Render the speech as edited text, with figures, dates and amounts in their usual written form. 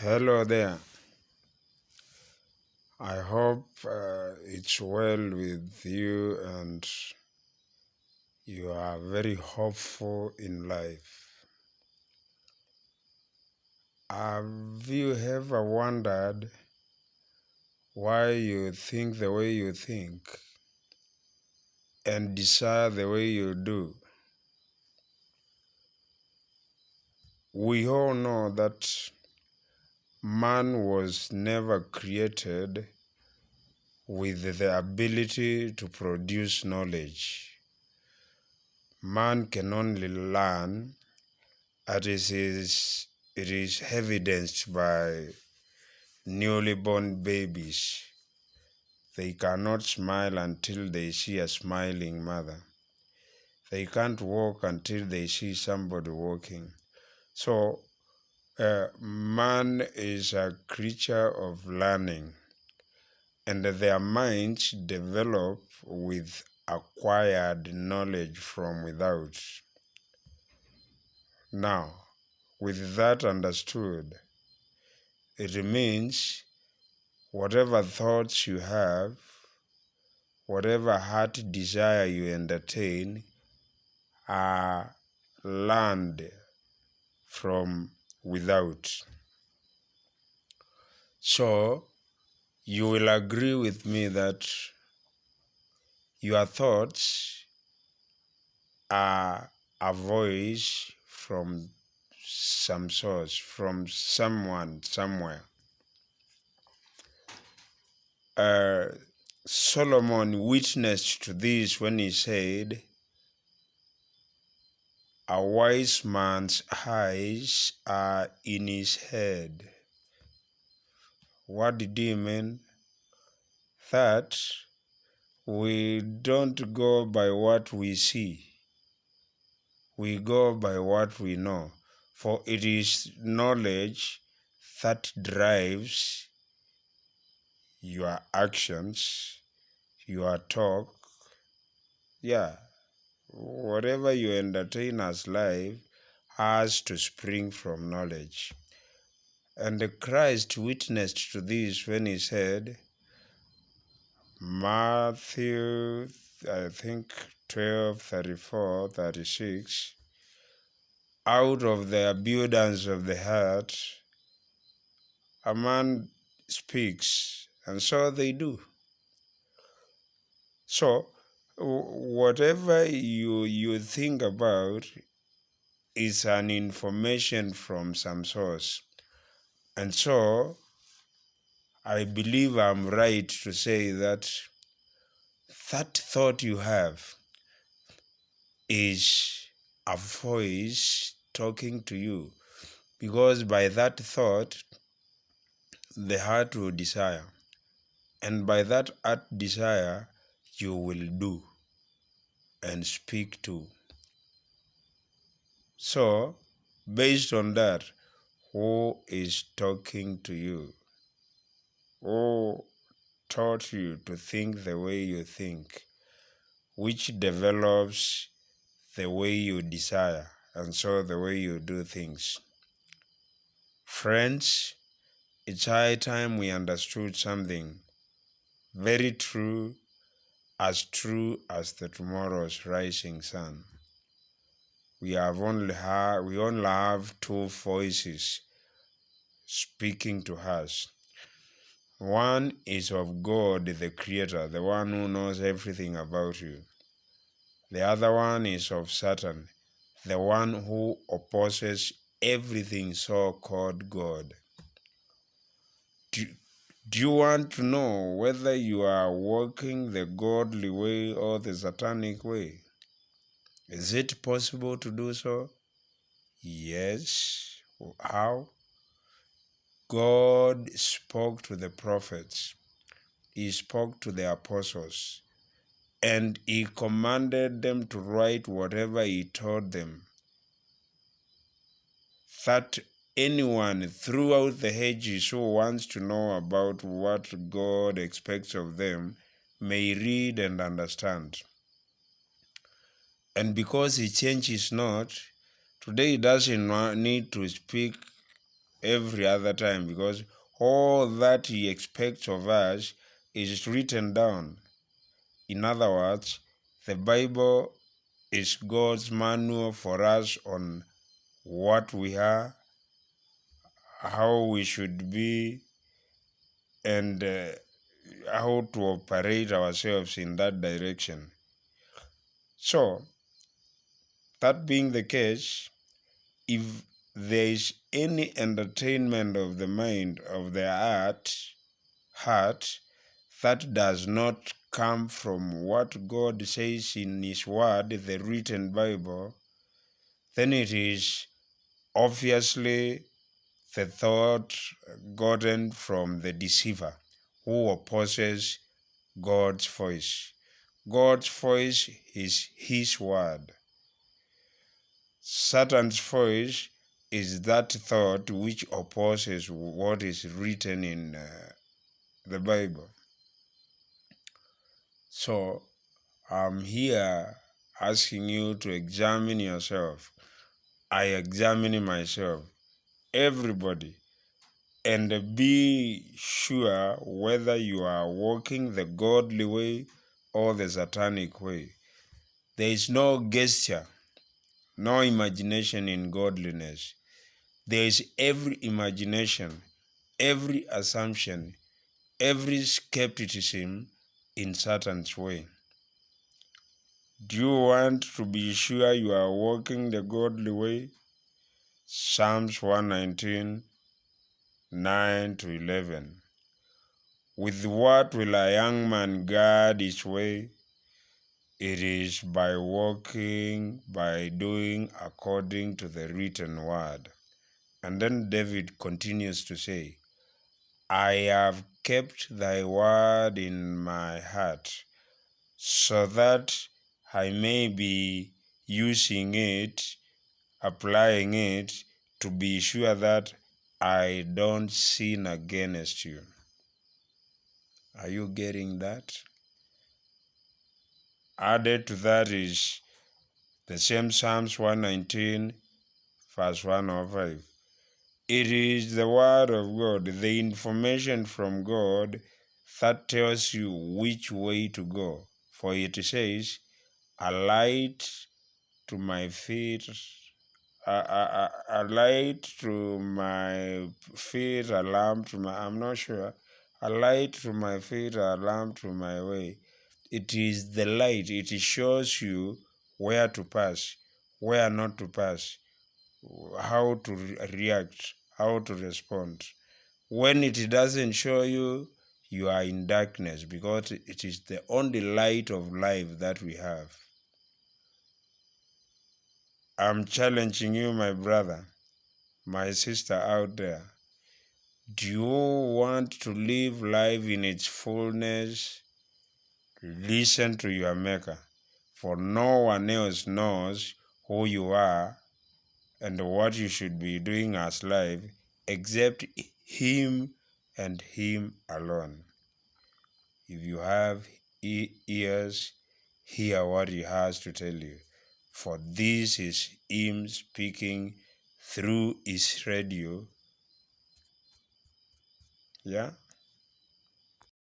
Hello there. I hope it's well with you and you are very hopeful in life. Have you ever wondered why you think the way you think and desire the way you do? We all know that man was never created with the ability to produce knowledge. Man can only learn. It is evidenced by newly born babies. They cannot smile until they see a smiling mother. They can't walk until they see somebody walking. So, man is a creature of learning, and their minds develop with acquired knowledge from without. Now, with that understood, it means whatever thoughts you have, whatever heart desire you entertain, are learned from without. So, you will agree with me that your thoughts are a voice from some source, from someone, somewhere. Solomon witnessed to this when he said, "A wise man's eyes are in his head." What did he mean? That we don't go by what we see, we go by what we know. For it is knowledge that drives your actions, your talk. Yeah, whatever you entertain as life has to spring from knowledge. And Christ witnessed to this when he said, Matthew, I think 12:34-36, out of the abundance of the heart, a man speaks, and so they do. So, whatever you think about is an information from some source. And so, I believe I'm right to say that that thought you have is a voice talking to you, because by that thought, the heart will desire, and by that heart desire, you will do and speak to. So, based on that, who is talking to you? Who taught you to think the way you think, which develops the way you desire, and so the way you do things? Friends, it's high time we understood something very true as the tomorrow's rising sun. We only have two voices speaking to us. One is of God, the Creator, the one who knows everything about you. The other one is of Satan, the one who opposes everything so-called God. Do you want to know whether you are walking the godly way or the satanic way? Is it possible to do so? Yes. How? God spoke to the prophets. He spoke to the apostles. And he commanded them to write whatever he told them, that anyone throughout the ages who wants to know about what God expects of them may read and understand. And because he changes not, today he doesn't need to speak every other time, because all that He expects of us is written down. In other words, the Bible is God's manual for us on what we are, how we should be, and how to operate ourselves in that direction. So, that being the case, if there is any entertainment of the mind, of the heart, that does not come from what God says in His Word, the written Bible, then it is obviously the thought gotten from the deceiver who opposes God's voice. God's voice is His Word. Satan's voice is that thought which opposes what is written in the Bible. So I'm here asking you to examine yourself. I examine myself, everybody, and be sure whether you are walking the godly way or the satanic way. There is no gesture, no imagination in godliness. There is every imagination, every assumption, every skepticism in Satan's way. Do you want to be sure you are walking the godly way? Psalms 119, 9 to 11. With what will a young man guard his way? It is by walking, by doing according to the written word. And then David continues to say, I have kept thy word in my heart, so that I may be using it, applying it, to be sure that I don't sin against you. Are you getting that? Added to that is the same Psalms 119, verse 105. It is the word of God, the information from God that tells you which way to go. For it says, a light to my feet, a light to my feet, a lamp to my, I'm not sure, a light to my feet, a lamp to my way. It is the light. It shows you where to pass, where not to pass, how to react, how to respond. When it doesn't show you, you are in darkness, because it is the only light of life that we have. I'm challenging you, my brother, my sister out there. Do you want to live life in its fullness? Listen to your Maker, for no one else knows who you are and what you should be doing as life except Him and Him alone. If you have ears, hear what He has to tell you, for this is Him speaking through His radio. Yeah?